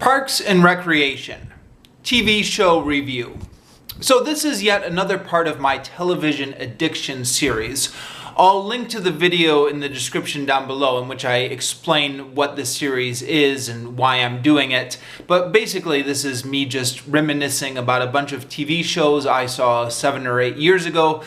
Parks and Recreation TV show review. So this is yet another part of my television addiction series. I'll link to the video in the description down below in which I explain what this series is and why I'm doing it. But basically this is me just reminiscing about a bunch of TV shows I saw 7 or 8 years ago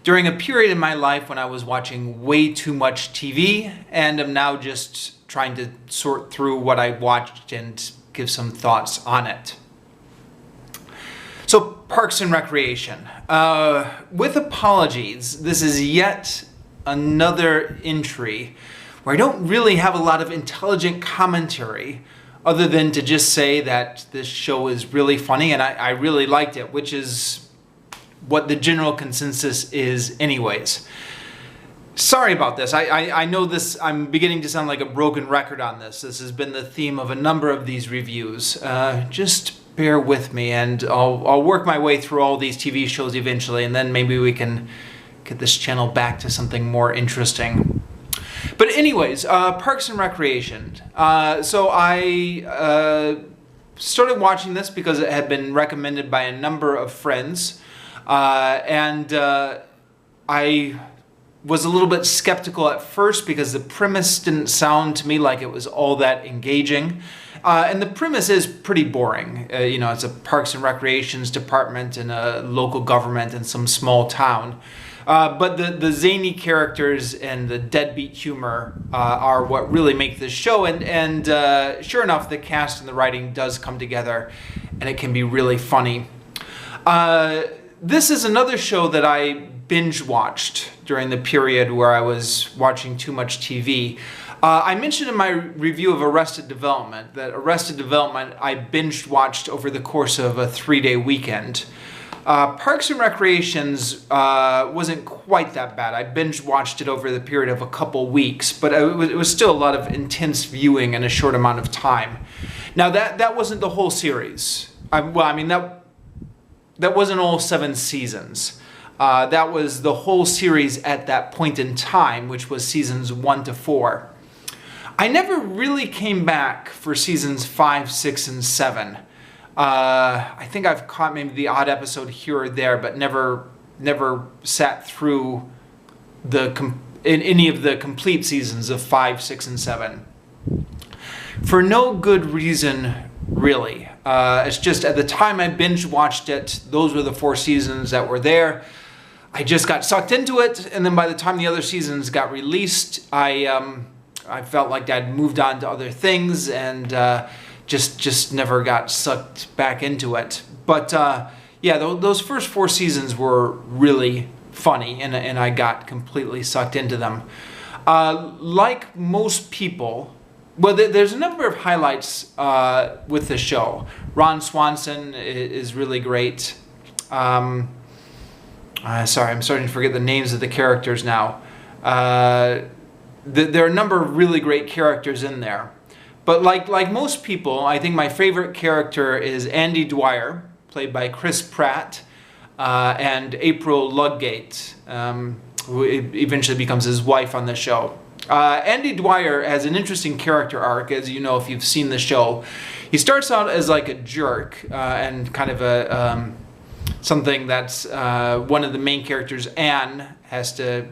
during a period in my life when I was watching way too much TV, and I'm now just trying to sort through what I watched and give some thoughts on it. So, Parks and Recreation. With apologies, this is yet another entry where I don't really have a lot of intelligent commentary other than to just say that this show is really funny and I really liked it, which is what the general consensus is anyways. Sorry about this. I know this, I'm beginning to sound like a broken record on this. This has been the theme of a number of these reviews. Just bear with me and I'll work my way through all these TV shows eventually, and then maybe we can get this channel back to something more interesting. But anyways, Parks and Recreation. So I started watching this because it had been recommended by a number of friends. And I was a little bit skeptical at first because the premise didn't sound to me like it was all that engaging. And the premise is pretty boring. You know, it's a Parks and Recreations department in a local government in some small town. But the zany characters and the deadbeat humor are what really make this show. And sure enough, the cast and the writing does come together, and it can be really funny. This is another show that I binge watched during the period where I was watching too much TV. I mentioned in my review of Arrested Development that Arrested Development I binge watched over the course of a 3-day weekend. Parks and Recreations wasn't quite that bad. I binge watched it over the period of a couple weeks, but it was still a lot of intense viewing in a short amount of time. Now that wasn't the whole series. That wasn't all 7 seasons. That was the whole series at that point in time, which was seasons 1 to 4. I never really came back for seasons 5, 6, and 7. I think I've caught maybe the odd episode here or there, but never sat through any of the complete seasons of 5, 6, and 7. For no good reason, really. It's just at the time I binge watched it, those were the 4 seasons that were there. I just got sucked into it, and then by the time the other seasons got released, I felt like I'd moved on to other things and just never got sucked back into it. But yeah, those first 4 seasons were really funny, and I got completely sucked into them. Like most people, well, there's a number of highlights with the show. Ron Swanson is really great. Sorry, I'm starting to forget the names of the characters now. There are a number of really great characters in there. But like most people, I think my favorite character is Andy Dwyer, played by Chris Pratt, and April Ludgate, who eventually becomes his wife on the show. Andy Dwyer has an interesting character arc, as you know if you've seen the show. He starts out as like a jerk and kind of a something that's one of the main characters, Anne, has to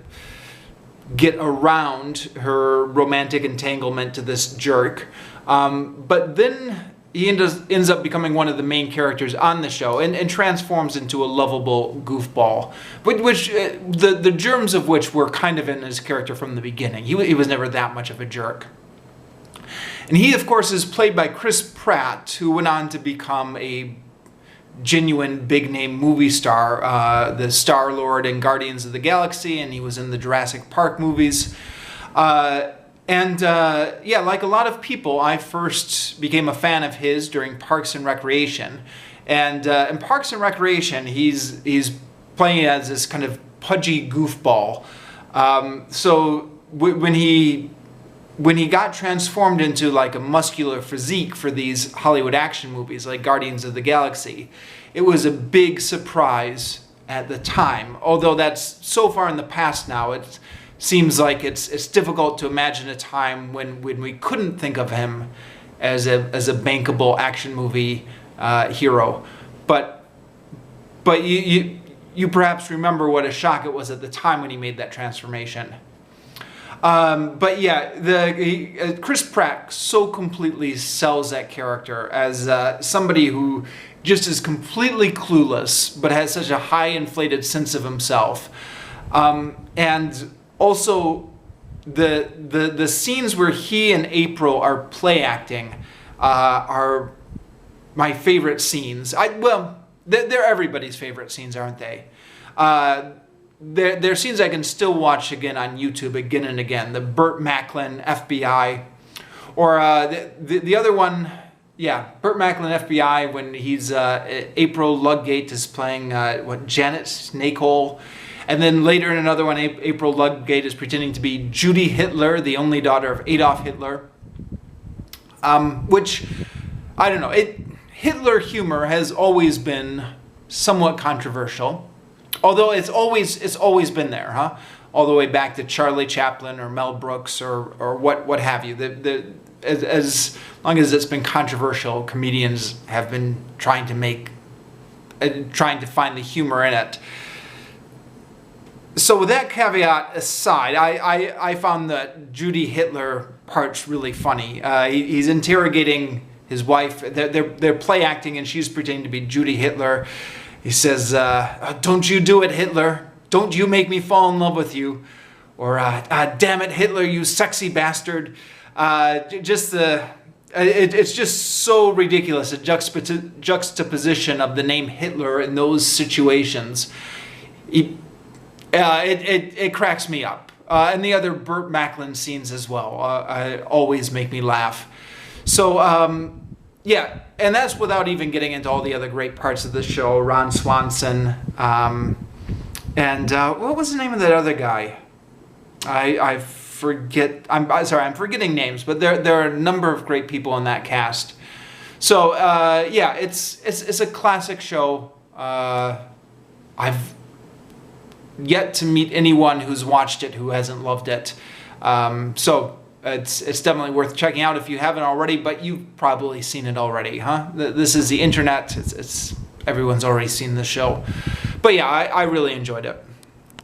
get around her romantic entanglement to this jerk. But then he ends up becoming one of the main characters on the show and transforms into a lovable goofball, which the germs of which were kind of in his character from the beginning. He was never that much of a jerk. And he, of course, is played by Chris Pratt, who went on to become a genuine big-name movie star, the Star-Lord in Guardians of the Galaxy, and he was in the Jurassic Park movies. Yeah, like a lot of people, I first became a fan of his during Parks and Recreation. And in Parks and Recreation, he's playing as this kind of pudgy goofball. So when he got transformed into like a muscular physique for these Hollywood action movies like Guardians of the Galaxy, it was a big surprise at the time. Although that's so far in the past now, it seems like it's difficult to imagine a time when we couldn't think of him as a bankable action movie hero. But you perhaps remember what a shock it was at the time when he made that transformation. But yeah, Chris Pratt so completely sells that character as somebody who just is completely clueless, but has such a high inflated sense of himself. And also the scenes where he and April are play acting are my favorite scenes. They're everybody's favorite scenes, aren't they? They're scenes I can still watch again on YouTube again and again. The Burt Macklin FBI, or the other one, yeah, Burt Macklin FBI, when he's April Ludgate is playing Janet Snakehole, and then later in another one, April Ludgate is pretending to be Judy Hitler, the only daughter of Adolf Hitler. Which I don't know. Hitler humor has always been somewhat controversial. Although it's always been there, huh? All the way back to Charlie Chaplin or Mel Brooks or what have you. As long as it's been controversial, comedians have been trying to find the humor in it. So with that caveat aside, I found the Judy Hitler parts really funny. He's interrogating his wife. They're play acting, and she's pretending to be Judy Hitler. He says, "Don't you do it, Hitler. Don't you make me fall in love with you." Or, "Damn it, Hitler, you sexy bastard." It's just so ridiculous, a juxtaposition of the name Hitler in those situations. It cracks me up. And the other Burt Macklin scenes as well always make me laugh. So, yeah, and that's without even getting into all the other great parts of the show. Ron Swanson, and what was the name of that other guy? I forget. I'm sorry, I'm forgetting names, but there are a number of great people in that cast. So yeah, it's a classic show. I've yet to meet anyone who's watched it who hasn't loved it. So. It's definitely worth checking out if you haven't already, but you've probably seen it already, huh? This is the internet. Everyone's already seen the show. But yeah, I really enjoyed it.